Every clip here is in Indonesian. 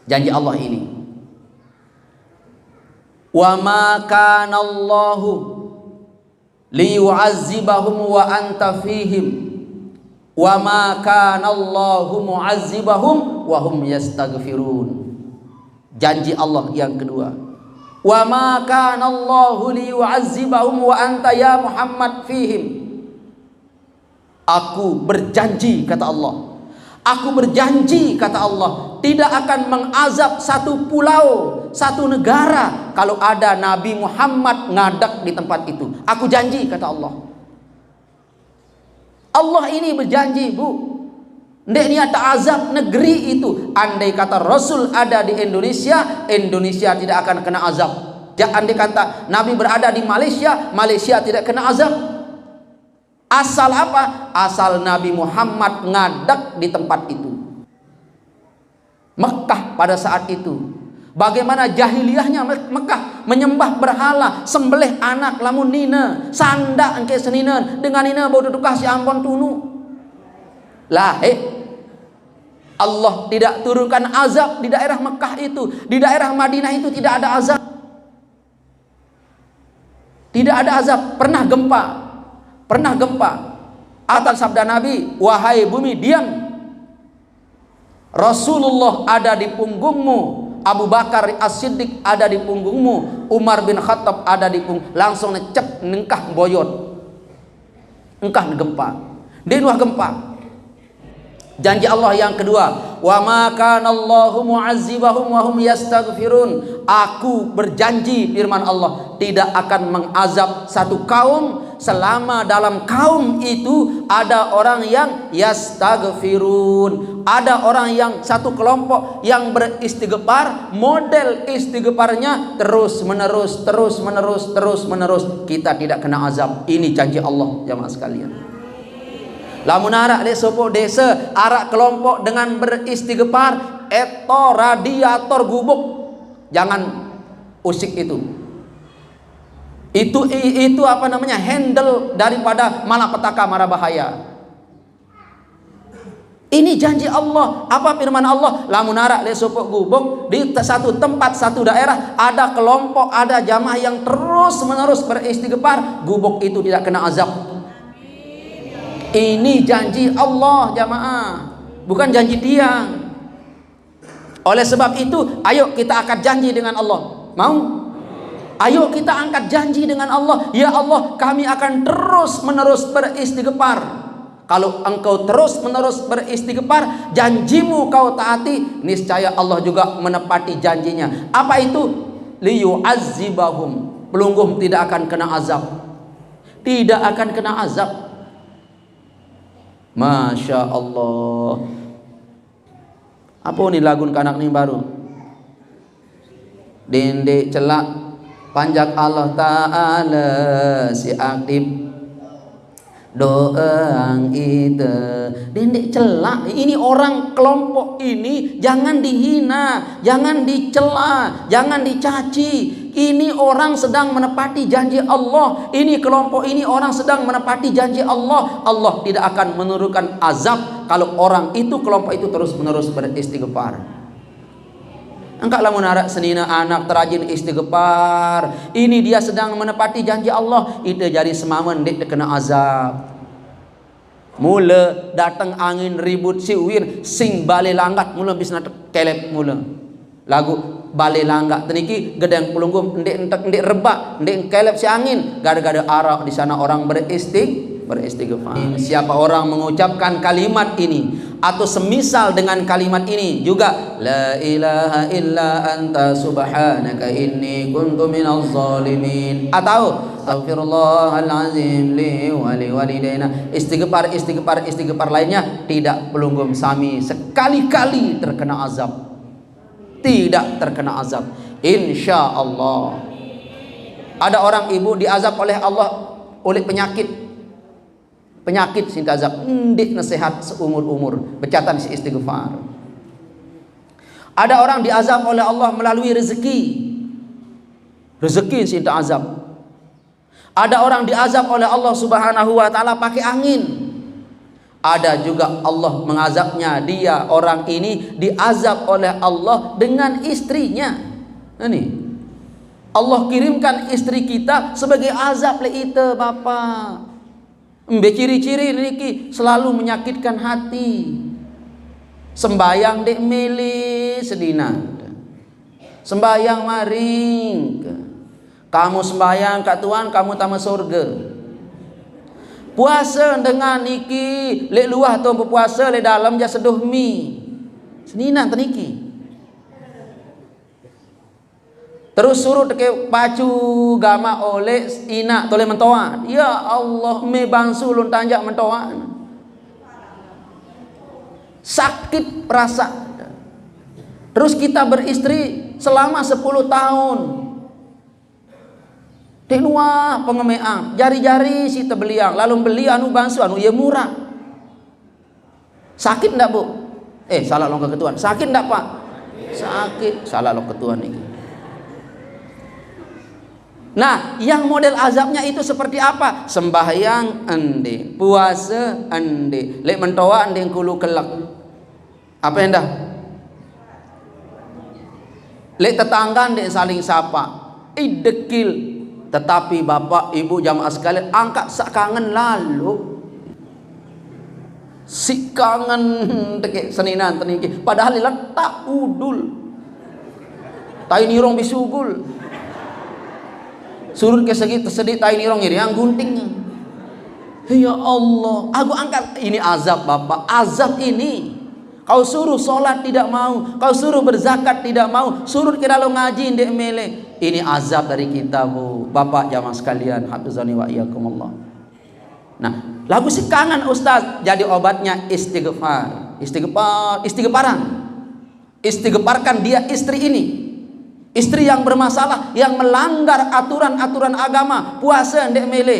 Janji Allah ini. Wa ma kana Allahu liyu'azzibahum wa anta fihim wa ma kana Allahu mu'azzibahum wa hum yastaghfirun. Janji Allah yang kedua. Wa ma kana Allahu liyu'azzibahum wa anta ya Muhammad fihim. Aku berjanji, kata Allah. Aku berjanji, kata Allah, tidak akan mengazab satu pulau, satu negara kalau ada Nabi Muhammad ngadak di tempat itu. Aku janji, kata Allah. Allah ini berjanji, Bu. Ndek niat azab negeri itu. Andai kata Rasul ada di Indonesia, Indonesia tidak akan kena azab. Andai kata Nabi berada di Malaysia, Malaysia tidak kena azab. Asal apa? Asal Nabi Muhammad ngadak di tempat itu. Mekah pada saat itu, bagaimana jahiliyahnya Mekah, menyembah berhala, sembelih anak lamun nina, sanda engke senina, dengan nina bodoh dukah si ampon tunu. Lah, Allah tidak turunkan azab di daerah Mekah itu, di daerah Madinah itu tidak ada azab. Tidak ada azab. Pernah gempa. Atas sabda Nabi, wahai bumi diam. Rasulullah ada di punggungmu, Abu Bakar As-Siddiq ada di punggungmu, Umar bin Khattab ada di langsung necek nengkah boyot. Engkah gempa. Dinuah gempa. Janji Allah yang kedua, wa ma kana Allahu mu'azzibahum wa hum yastaghfirun. Aku berjanji, firman Allah, tidak akan mengazab satu kaum selama dalam kaum itu ada orang yang yastaghfirun. Ada orang yang satu kelompok yang beristighfar, model istighfarnya terus menerus. Kita tidak kena azab. Ini janji Allah, jamaah sekalian. Lamun arak dek sopo desa arak kelompok dengan beristighfar, eto radiator gubuk, jangan usik itu apa namanya, handle daripada malapetaka mara bahaya. Ini janji Allah. Apa firman Allah? Lamun arak dek sopo gubuk di satu tempat, satu daerah ada kelompok, ada jamaah yang terus menerus beristighfar, gubuk itu tidak kena azab. Ini janji Allah, jamaah, bukan janji tiang. Oleh sebab itu, ayo kita angkat janji dengan Allah. Mau? Ayo kita angkat janji dengan Allah. Ya Allah, kami akan terus menerus beristighfar. Kalau engkau terus menerus beristighfar, janjimu kau taati, niscaya Allah juga menepati janjinya. Apa itu? Liyu'azzibahum. Pelungguh tidak akan kena azab. Tidak akan kena azab. Masya Allah. Apa nih lagu kanak nih baru? Dende celak panjak Allah Ta'ala si aktif doang itu. Dende celak. Ini orang kelompok ini jangan dihina, jangan dicela, jangan dicaci. Ini orang sedang menepati janji Allah. Ini kelompok ini orang sedang menepati janji Allah. Allah tidak akan menurunkan azab kalau orang itu, kelompok itu terus menerus beristighfar. Engkau lah menarik senina anak terajin istighfar. Ini dia sedang menepati janji Allah. Itu jadi semamen dek kena azab. Mula datang angin ribut siwir sing bale langgat mula bisa kelep mula. Lagu bale langgat teniki gedang pelungguh ndek rebak ndek kelep si angin gara-gara arak di sana orang beristighfar. Siapa orang mengucapkan kalimat ini atau semisal dengan kalimat ini juga, la ilaha illa anta subhanaka inni kuntu minaz zalimin, atau astaghfirullahalazim li wa li walidaina, istighfar lainnya, tidak pelunggum sami sekali-kali terkena azab. Tidak terkena azab, insya Allah. Ada orang ibu diazab oleh Allah oleh penyakit sinta azab, ndik nasihat seumur-umur, becatan si istighfar. Ada orang diazab oleh Allah melalui rezeki sinta azab. Ada orang diazab oleh Allah Subhanahu wa taala pakai angin. Ada juga Allah mengazabnya, dia orang ini diazab oleh Allah dengan istrinya. Ini Allah kirimkan istri kita sebagai azab le ite Bapak. Ciri-ciri niki selalu menyakitkan hati. Sembayang dek meli sedina, sembayang maring, kamu sembayang kat Tuhan, kamu tamu surga. Puasa dengan niki lek luah tu berpuasa, lek dalam ja seduh mi sedina teniki. Terus suruh ke baju gama oleh ina toleh mentoa. Ya Allah, me bangsu lun tanjak mentoa. Sakit perasa. Terus kita beristri selama 10 tahun. Tenua pengemeang, jari-jari si tebeliang, lalu beli anu bangsu anu ya murah. Sakit ndak Bu? Salah lo ke ketuan. Sakit ndak Pak? Sakit. Salah lo ketuan ini. Nah, yang model azabnya itu seperti apa? Sembahyang ende, puasa ende, lek mentoa ende kulu kelak. Apa yang dah? Lek tetangga ende saling sapa, idekil. Tetapi Bapak Ibu jamaah sekalian, angkat sak kangen lalu. Si kangen teke seninan teniki, padahal letak udul. Tai nirong bisugul. Surut ke segi tersedih tai nirong ini yang guntingnya. Ya Allah, aku angkat ini azab Bapak, azab ini. Kau suruh sholat tidak mau, kau suruh berzakat tidak mau, suruh kita lo ngaji ndek mele. Ini azab dari kita Bu, Bapak jamaah sekalian, hafizani wa iyyakumullah. Nah, lagu si kangen Ustaz, jadi obatnya istighfar, istighfaran. Istighfarkan dia istri ini. Istri yang bermasalah, yang melanggar aturan-aturan agama, puasa ndek mele,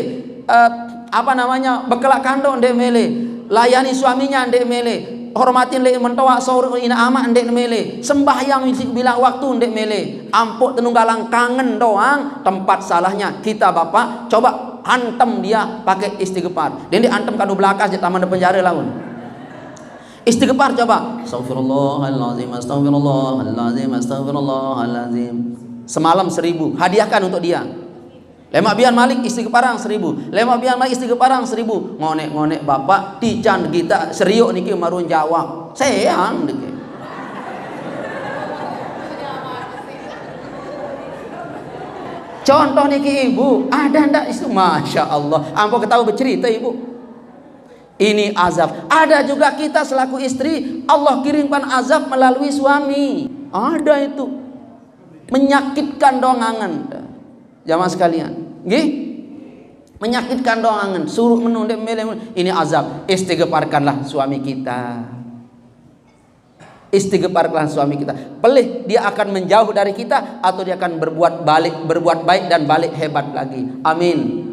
bekelak kandung ndek mele, layani suaminya ndek mele, hormatin le mentoa sahur ina ama ndek mele, sembahyang bilang waktu ndek mele, ampuk tenunggalang kangen doang, tempat salahnya kita Bapak coba hantam dia pakai istighfar. Dan dihantam kadu belakas di taman penjara laun. Istighfar coba. Astagfirullahalazim, astagfirullahalazim, astagfirullahalazim. Semalam 1000, hadiahkan untuk dia. Lemak bian malik istighfarang 1000. Lemak bian malik istighfarang 1000. Ngonek-ngonek Bapak tican kita seriuk niki marun jawab. Sayang niki. Contoh niki Ibu, ada ndak isu? Masya Allah. Ampun ketahui bercerita Ibu. Ini azab. Ada juga kita selaku istri, Allah kirimkan azab melalui suami. Ada itu. Menyakitkan dongangan. Jamaah sekalian. Nggih? Menyakitkan dongangan, suruh menundek meleh. Ini azab. Istighfarkanlah suami kita. Istighfarkanlah suami kita. Pelih dia akan menjauh dari kita atau dia akan berbuat baik dan balik hebat lagi. Amin.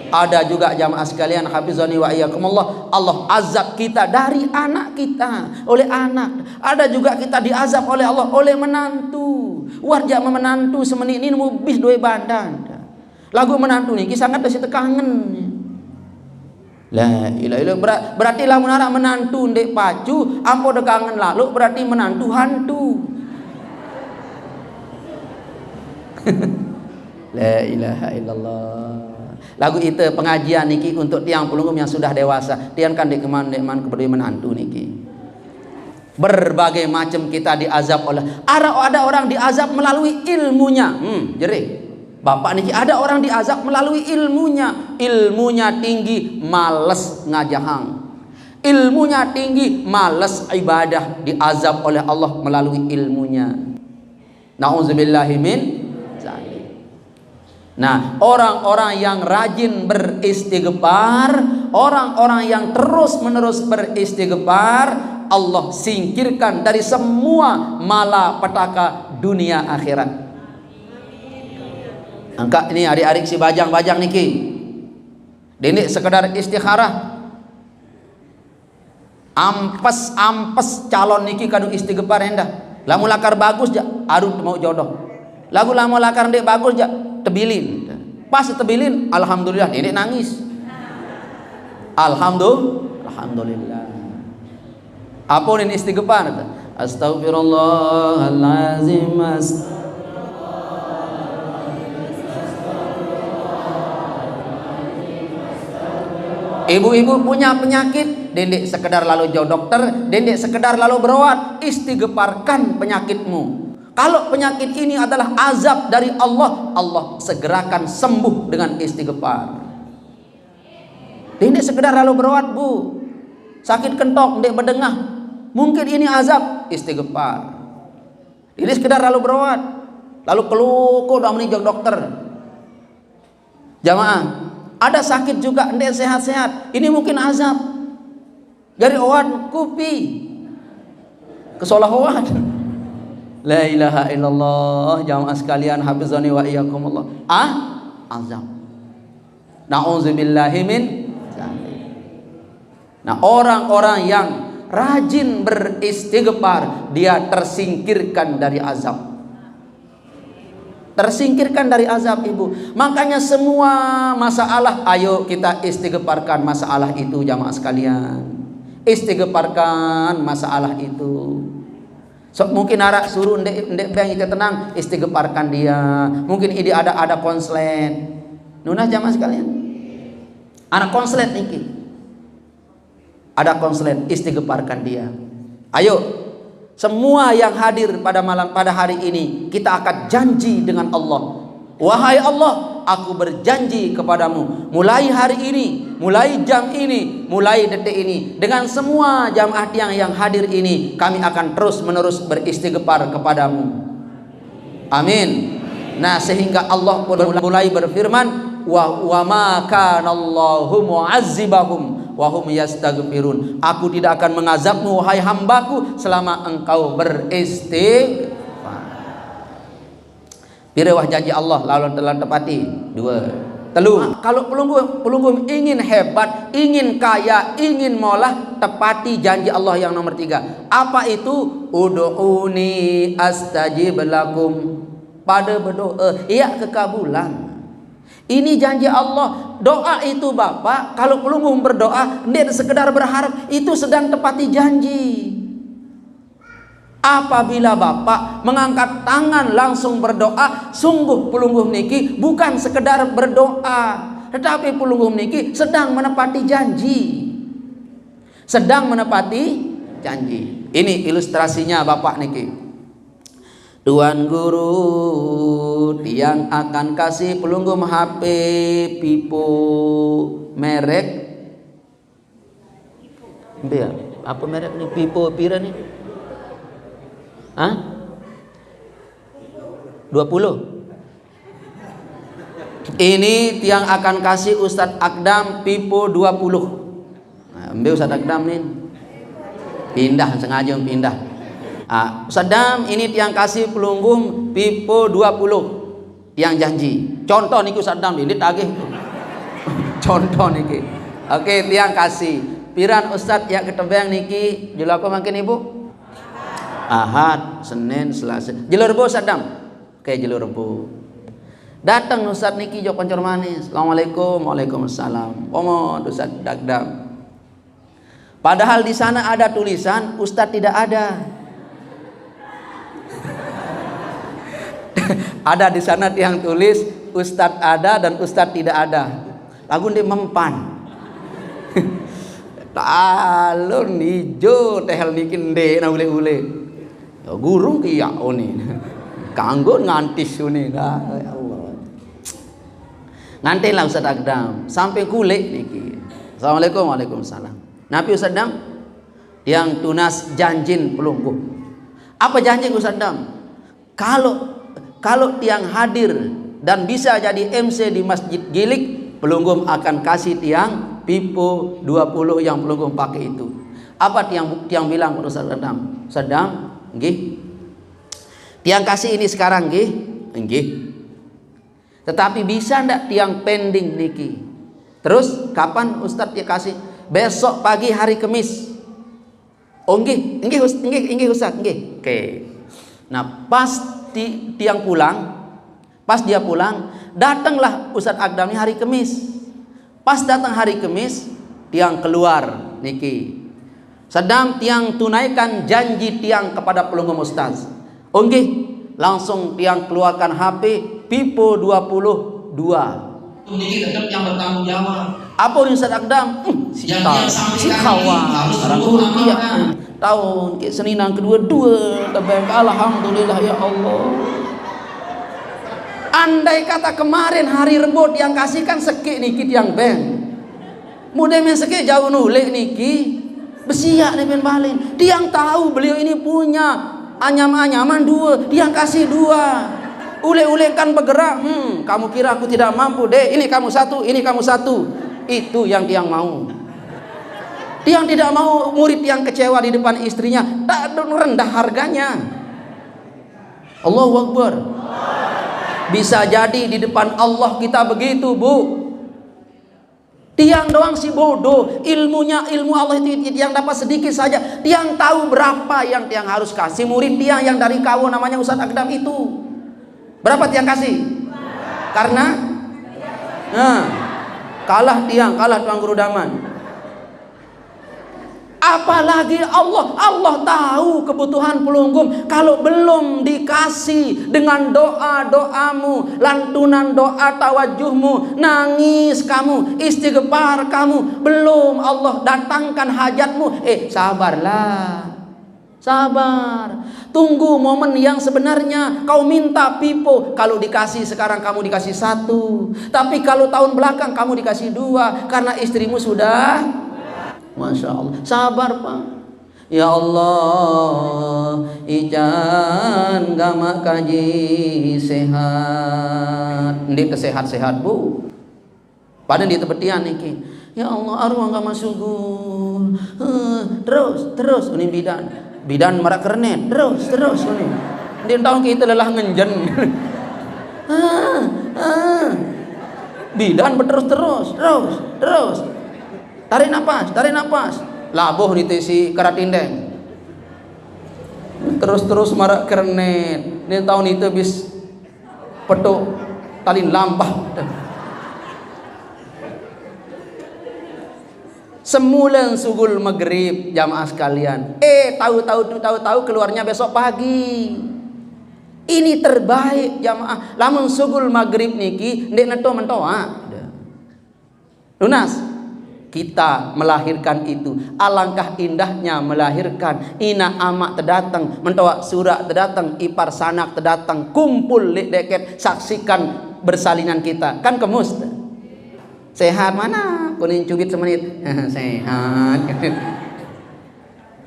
Ada juga jamaah sekalian, hafizani wa iyyakumullah, Allah azab kita dari anak kita, oleh anak. Ada juga kita diazab oleh Allah oleh menantu. Warja menantu semenit ini mau bis dua badan. Lagu menantu nih sangat desi kangen. La ilaha illallah, berarti lamun anak menantu ndek pacu, ampo de kangen lalu berarti menantu hantu. La ilaha illallah. Lagu itu pengajian niki untuk tiang pelungkum yang sudah dewasa. Tiang kan dek keman keberdua menantu niki. Berbagai macam kita diazab oleh. Ada orang diazab melalui ilmunya. Jerih. Bapak niki ada orang diazab melalui ilmunya. Ilmunya tinggi, males ngajahang. Ilmunya tinggi, males ibadah, diazab oleh Allah melalui ilmunya. Nauzubillahi min dzalik. Nah, orang-orang yang rajin beristighfar, orang-orang yang terus-menerus beristighfar, Allah singkirkan dari semua malapetaka dunia akhirat. Angkat ini adik-adik si bajang-bajang niki. Denik sekedar istikharah. Ampes calon niki kadu istighfar endah. Lamun lakar bagus ja arut mau jodoh. Lagu lamun lakar ndek bagus ja tebilin. Pas tebilin alhamdulillah denik nangis. Alhamdulillah. Alhamdulillah. Apa ini istighfar? Astaghfirullahalazim. Ibu-ibu punya penyakit, dendek sekedar lalu jauh dokter, dendek sekedar lalu berobat, istighfarkan penyakitmu. Kalau penyakit ini adalah azab dari Allah, Allah segerakan sembuh dengan istighfar. Dendek sekedar lalu berobat, Bu. Sakit kentok, dendek berdengah, mungkin ini azab, istighfar. Ini sekedar lalu berobat, lalu keluh udah meninjau dokter. Jamaah, ada sakit juga, ndek sehat-sehat, ini mungkin azab. Dari obat kupi kesolahan. La ilaha illallah. Jamaah sekalian, hafizani wa iyyakumullah. Azab. Na'udzubillahi min dzalik. Nah, orang-orang yang rajin beristighfar, dia tersingkirkan dari azab. Tersingkirkan dari azab, ibu. Makanya semua masalah, ayo kita istighfarkan masalah itu, jamaah sekalian. Istighfarkan masalah itu. So, mungkin arak suruh ndek bang itu tenang, istighfarkan dia. Mungkin ini ada konslet. Nunah jamaah sekalian. Anak konslet niki. Ada konslet, istighfarkan dia. Ayo. Semua yang hadir pada hari ini, kita akan janji dengan Allah. Wahai Allah, aku berjanji kepadamu, mulai hari ini, mulai jam ini, mulai detik ini, dengan semua jamaah tiang yang hadir ini, kami akan terus menerus beristighfar kepadamu. Amin. Nah, sehingga Allah pun mulai berfirman, wa ma kana Allahu mu'azzibahum wahum yastaghfirun. Aku tidak akan mengazabmu wahai hambaku selama engkau beristighfar. Pirewah janji Allah lalu telah tepati. 2 telu. Kalau pelunggu ingin hebat, ingin kaya, ingin molah, tepati janji Allah yang nomor 3. Apa itu? Ud'uni astajib lakum. Pada berdoa, iya kekabulan. Ini janji Allah. Doa itu Bapak, kalau pelunggu berdoa, tidak sekedar berharap, itu sedang tepati janji. Apabila Bapak mengangkat tangan langsung berdoa, sungguh pelunggu niki bukan sekedar berdoa, tetapi pelunggu niki sedang menepati janji. Sedang menepati janji. Ini ilustrasinya Bapak niki. Tuan guru tiang akan kasih pelunggum HP Pipo merek biar apa merek nih, Pipo pira nih? 20. Ini tiang akan kasih Ustadz Akdam Pipo 20. Nah, Ustadz Akdam nih pindah, sengaja pindah. Sedang ini tiang kasih pelunggum Pipo 20. Tiang janji. Contoh niku sedang ini tagih. Contoh niki. Oke, tiang kasih. Piran Ustadz ya ketembang niki julaku makin ibu. Ahad, Senin, Selasa. Jelurbo sedang. Oke, jelurbo. Datang Ustadz niki jo koncor manis. Assalamualaikum, waalaikumsalam. Omong Ustadz Dagdam. Padahal di sana ada tulisan Ustadz tidak ada. Ada di sana tiang tulis Ustadz ada dan Ustadz tidak ada. Lagu di mempan. Talon hijau tehel nikin de na ule-ule. Guru kia oni. Kanggo ngantis uni. Ya Allah. Nganti lah Ustadz Akdam sampai kulit niki. Assalamualaikum, waalaikumsalam. Nabi Ustadz Akdam yang tunas janjin pelunggu. Apa janji Ustadz Akdam? Kalau tiang hadir dan bisa jadi MC di Masjid Gilik, pelunggum akan kasih tiang Pipo 20 yang pelunggum pakai itu. Apa tiang bilang pada Ustaz Akdam? Sedang, nggih. Tiang kasih ini sekarang, nggih. Nggih. Tetapi bisa ndak tiang pending niki? Terus kapan Ustaz dia kasih? Besok pagi hari Kamis. Oh nggih, nggih Ustaz, nggih. Oke. Nah, pas tiang pulang, pas dia pulang, datanglah Ustadz Akdam hari Kamis. Pas datang hari Kamis, tiang keluar niki. Sedang tiang tunaikan janji tiang kepada pelunggung ustaz. Oke, langsung tiang keluarkan HP Pipo 22. Niki tetap yang bertanggung jawab. Apa nih Ustaz Akdam? Si kawan orang Turki ya. Tahun ke Seninang kedua-dua tebak, alhamdulillah ya Allah. Andai kata kemarin hari Rebo yang kasihkan sekik niki tiang bank. Mudah men sekik jauh nulek niki. Besiak nih ben balin. Tiang tahu beliau ini punya anyam-anyaman 2, tiang kasih 2. Ule-ule kan bergerak. Kamu kira aku tidak mampu deh. Ini kamu 1, ini kamu 1. Itu yang tiang mau. Tiang tidak mau murid yang kecewa di depan istrinya. Tak rendah harganya. Allahu Akbar. Bisa jadi di depan Allah kita begitu, Bu. Tiang doang si bodoh. Ilmu Allah itu yang dapat sedikit saja. Tiang tahu berapa yang tiang harus kasih murid tiang yang dari kawo namanya Ustaz Akdam itu. Berapa tiang kasih? Karena kalah tiang, kalah tuan guru daman. Apalagi Allah tahu kebutuhan pelunggung. Kalau belum dikasih dengan doa-doamu, lantunan doa tawajuhmu, nangis kamu, istighfar kamu, belum Allah datangkan hajatmu, sabarlah. Sabar. Tunggu momen yang sebenarnya. Kau minta Pipo, kalau dikasih sekarang kamu dikasih 1. Tapi kalau tahun belakang kamu dikasih 2 karena istrimu sudah. Masya Allah. Sabar Pak. Ya Allah, ijan gama kaji sehat. Ini sehat-sehat Bu. Pada di tebetian niki. Ya Allah, arwah gama sugul. Terus ini bidan marak kernet. Terus ini. Dia tahu kita lelah ngenjen. Bidan berterus. Tarik napas. Labuh di si karatindeng. Terus marak kernet. Dia tahun itu bis petuk talin lambah. Semulan sugul maghrib jamaah sekalian. Tahu keluarnya besok pagi. Ini terbaik jamaah. Lamun sugul maghrib niki ndek neto mentoa. Lunas. Kita melahirkan itu. Alangkah indahnya melahirkan. Ina amak terdatang, mentoa surah terdatang, ipar sanak terdatang, kumpul lek deket saksikan bersalinan kita. Kan kemus. Sehat mana? Kuning cubit semenit. Sehat.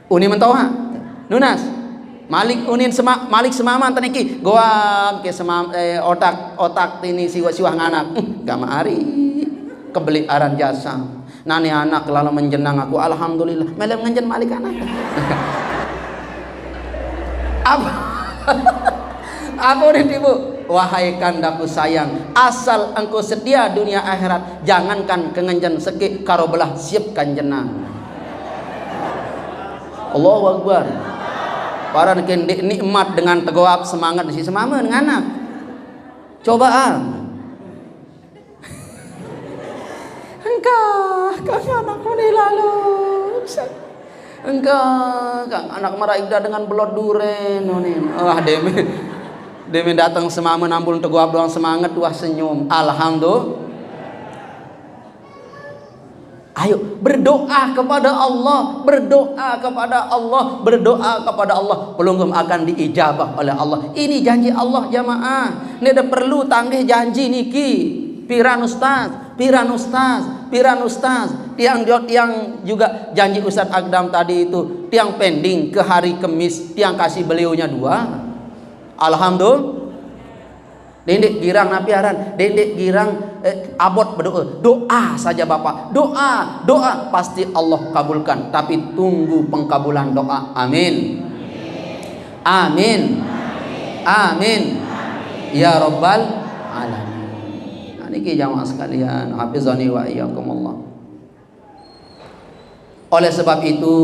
Uni mentoha. Nunas. Malik semaman taniki. Goam ke otak ini siwa nganak. Gama ari. Kebeli aran jasa. Nani anak lalu menjenang aku. Alhamdulillah. Melem ngenjen Malik anak. Apa ini Bu? Wahai kandaku sayang, asal engkau setia dunia akhirat, jangankan kengenjen sekik karo belah siapkan jenang. Allahu Akbar. Para nikmat dengan tegoap semangat si semama dengan anak. Cobaan. Engkau anakku ni lalu. Engkau anak meraikda dengan belot duren. Demi datang semama nampul teguap doang semangat wah senyum. Alhamdulillah. Ayo berdoa kepada Allah, berdoa kepada Allah. Pelunggung akan diijabah oleh Allah. Ini janji Allah jamaah. Ini ada perlu tanggih janji niki. Piran ustaz. Tiang juga janji Ustaz Akdam tadi itu. Tiang pending ke hari Kemis. Tiang kasih beliaunya 2. Alhamdulillah. Dendek girang napiaran, dendek girang abot berdoa. Doa saja Bapak. Doa pasti Allah kabulkan, tapi tunggu pengkabulan doa. Amin. Ya Rabbal alamin. Nah, niki jamaah sekalian, hafizani wa iyyakumullah. Oleh sebab itu,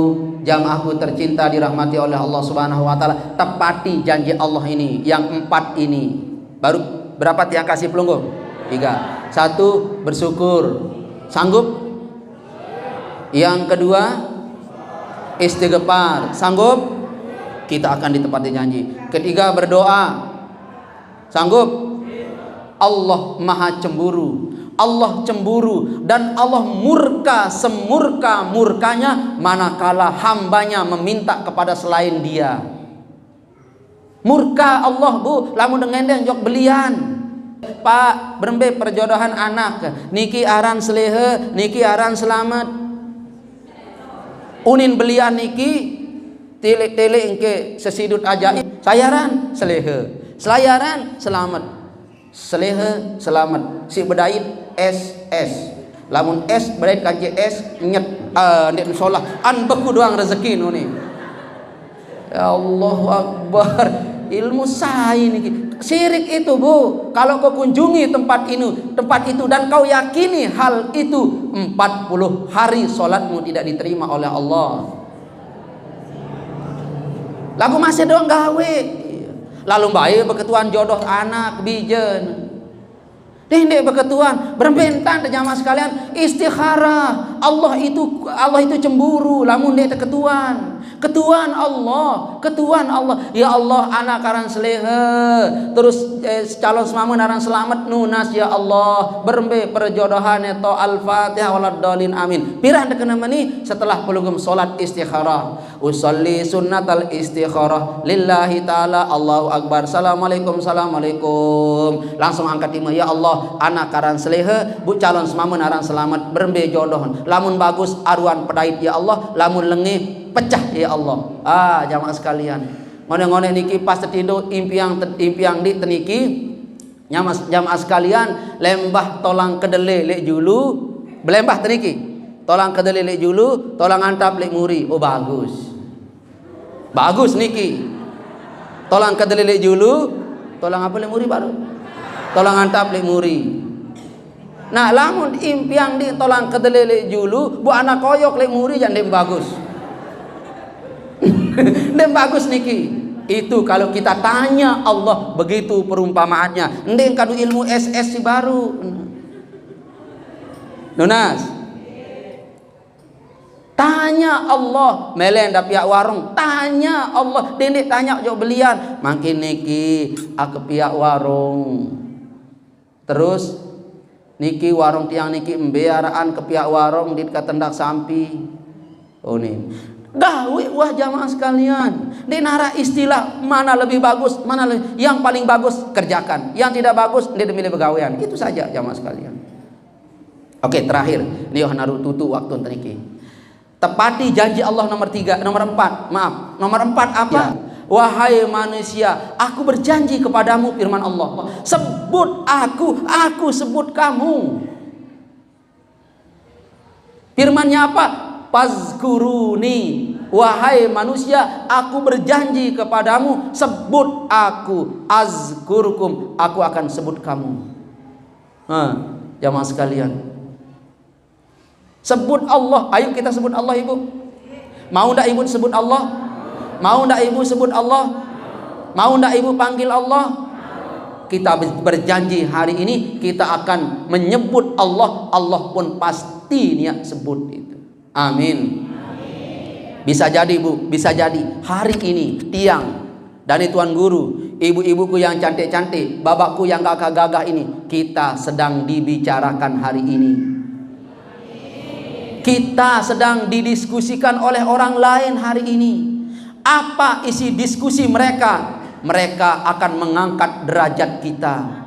jamaahku tercinta dirahmati oleh Allah Subhanahu wa taala, tepati janji Allah ini yang 4 ini. Baru berapa tiang kasih pelunggung? 3. 1 bersyukur. Sanggup? Yang kedua, istighfar. Sanggup? Kita akan ditepati janji. Ketiga, berdoa. Sanggup? Allah maha cemburu. Allah cemburu dan Allah murka semurka-murkanya manakala hambanya meminta kepada selain dia. Murka Allah, Bu, lamun dengendeng jok belian. Pak, berembe perjodohan anak, niki aran selehe, niki aran selamat. Unin belian niki tilik-tilik engke sesidut ajaib, sayaran selehe, selayaran selamat. Selehe selamat, si bedait SS. Lamun S bedait kanci S nyet nek sholah an beku doang rezeki nu nih. Ya Allahu Akbar. Ilmu sai niki. Syirik itu, Bu. Kalau kau kunjungi tempat itu dan kau yakini hal itu, 40 hari sholatmu tidak diterima oleh Allah. Lagu masih doang gawe. Lalu bayi beketuan jodoh anak bijen. Dendek beketuan berbentan jamaah sekalian istikharah. Allah itu cemburu lamun dia ketuan. Ketuan Allah. Ya Allah, anak karan selehe. Terus calon semamun aran selamat nunas ya Allah. Berembe perjodohan eto Al-Fatihah waladhdallin amin. Pirang dekena meni setelah pelugum salat istikharah. Usolli sunnatal istikharah lillahi ta'ala. Allahu Akbar. Assalamualaikum. Langsung angkat imah. Ya Allah, anak karan selehe, bu calon semamun aran selamat, berembe jodoh. Lamun bagus aruan pedait ya Allah, lamun lengih pecah ya Allah. Jamaah sekalian, ngone-ngone niki pas tertidur impiang di teniki jamaah sekalian, lembah tolang kedele lek julu belembah teniki tolang kedele lek julu tolang antap lek muri. Oh bagus niki tolang kedele lek julu tolang apa lek muri baru tolang antap lek muri. Nah lamun impiang di tolang kedele lek julu bu anak koyok lek muri jangan bagus. Dan bagus niki. Itu kalau kita tanya Allah begitu perumpamaannya. Ndeng kadu ilmu SS si baru. Nunas. Tanya Allah, melenda pihak warung. Tanya Allah, dendek tanya jauh belian. Makin niki aku pihak warung. Terus niki warung tiang niki embearaan ke pihak warung di ketendak sampi. Oh nih. Gawe wah jamaah sekalian. Di nara istilah mana lebih bagus, yang paling bagus kerjakan, yang tidak bagus dia milih pegawean. Itu saja jamaah sekalian. Oke, terakhir ini Yohanaru tutu waktu niki. Tepati janji Allah nomor 4 apa? Ya. Wahai manusia, aku berjanji kepadamu, firman Allah. Sebut aku sebut kamu. Firmannya apa? Fazkuruni, wahai manusia, aku berjanji kepadamu, sebut aku, azkurkum, aku akan sebut kamu. Jamaah sekalian, sebut Allah. Ayo kita sebut Allah, Ibu. Mau ndak Ibu sebut Allah? Mau ndak Ibu sebut Allah? Mau ndak Ibu panggil Allah? Kita berjanji hari ini kita akan menyebut Allah. Allah pun pasti niat sebut itu. Amin. Bisa jadi, Bu, bisa jadi hari ini tiang dan tuan guru, ibu-ibuku yang cantik-cantik, babakku yang gagah-gagah ini, kita sedang dibicarakan hari ini. Kita sedang didiskusikan oleh orang lain hari ini. Apa isi diskusi mereka? Mereka akan mengangkat derajat kita.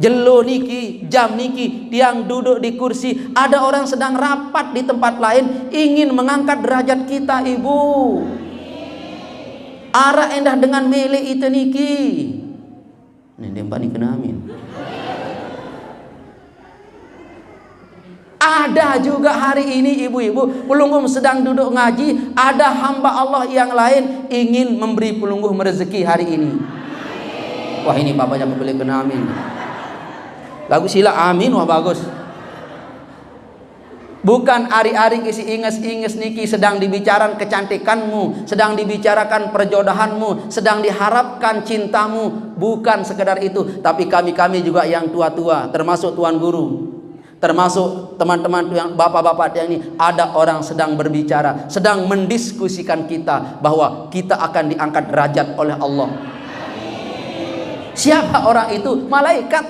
Jelo niki, jam niki, tiang duduk di kursi, ada orang sedang rapat di tempat lain ingin mengangkat derajat kita, Ibu. Ara endah dengan mele itu niki. Nendem bani kena amin. Ada juga hari ini ibu-ibu pelungguh sedang duduk ngaji, ada hamba Allah yang lain ingin memberi pelungguh rezeki hari ini. Wah ini bapaknya boleh kena amin. Lagu sila amin wah bagus. Bukan ari-ari kisi inges-inges niki sedang dibicarakan kecantikanmu, sedang dibicarakan perjodohanmu, sedang diharapkan cintamu. Bukan sekedar itu, tapi kami juga yang tua-tua, termasuk tuan guru. termasuk teman-teman yang bapak-bapak yang ini, ada orang sedang berbicara, sedang mendiskusikan kita bahwa kita akan diangkat derajat oleh Allah. Siapa orang itu? Malaikat.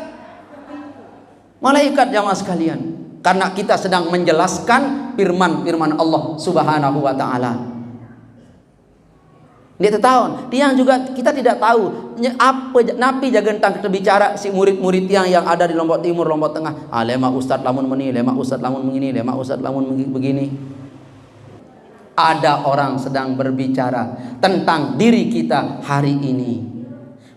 Malaikat jamaah sekalian. Karena kita sedang menjelaskan firman-firman Allah Subhanahu wa taala. Dia tahu, dia juga kita tidak tahu apa napi jaga tentang berbicara si murid-murid yang ada di Lombok Timur, Lombok Tengah. Lema ustaz lamun meni, lema ustaz lamun begini, lema ustaz lamun begini. Ada orang sedang berbicara tentang diri kita hari ini.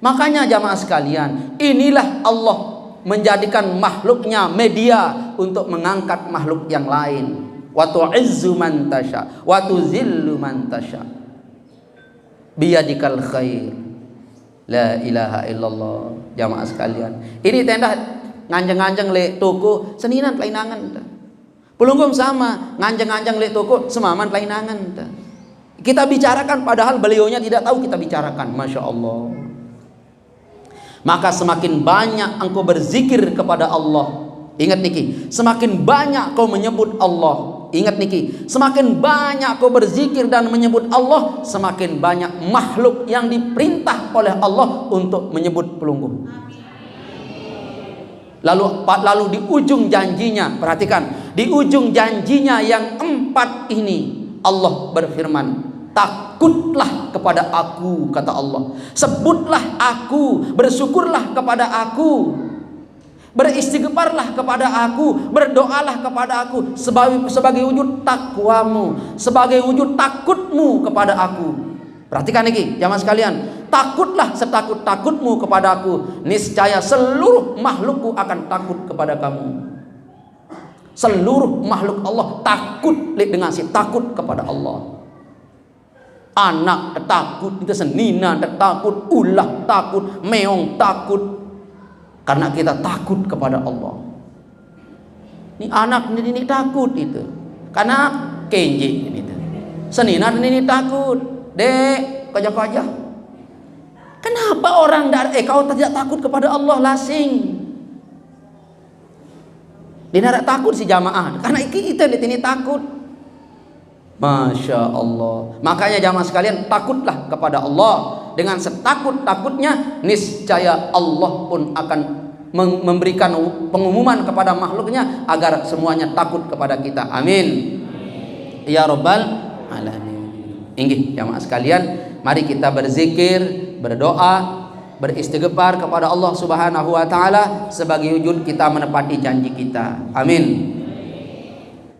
Makanya jamaah sekalian, inilah Allah menjadikan makhluknya media untuk mengangkat makhluk yang lain. Wa tu'izzu man tasya wa tuzillu man tasya biyadikal khair. La ilaha illallah. Jamaah sekalian, ini tenda nganjeng-nganjeng le toko seninan lainangan. Pelunggum sama nganjeng-nganjeng le toko semaman lainangan. Kita bicarakan padahal beliaunya tidak tahu kita bicarakan. Masya Allah. Maka semakin banyak engkau berzikir kepada Allah. Ingat niki, semakin banyak kau menyebut Allah. Ingat niki, semakin banyak kau berzikir dan menyebut Allah, semakin banyak makhluk yang diperintah oleh Allah untuk menyebut pelungguh. Lalu di ujung janjinya, perhatikan, di ujung janjinya yang 4 ini Allah berfirman, takutlah kepada aku, kata Allah. Sebutlah aku, bersyukurlah kepada aku, beristighfarlah kepada aku, berdoalah kepada aku sebagai wujud takwamu, sebagai wujud takutmu kepada aku. Perhatikan ini jamaah sekalian, takutlah setakut-takutmu kepada aku, niscaya seluruh makhlukku akan takut kepada kamu. Seluruh makhluk Allah takut dengan si takut kepada Allah. Anak takut, itu senina takut, ulah takut, meong takut, karena kita takut kepada Allah. Ini anak ini takut itu, karena kenji itu. Senina ini takut, dek kaja-kaja. Kenapa orang kau tidak takut kepada Allah lasing? Dia tidak takut si jamaah, karena kita ini takut. Masya Allah. Makanya jamaah sekalian, takutlah kepada Allah. Dengan setakut-takutnya, niscaya Allah pun akan memberikan pengumuman kepada makhluknya agar semuanya takut kepada kita. Amin. Ya Rabbal Alamin. Inggih jamaah sekalian, mari kita berzikir, berdoa, beristighfar kepada Allah Subhanahu wa taala sebagai wujud kita menepati janji kita. Amin.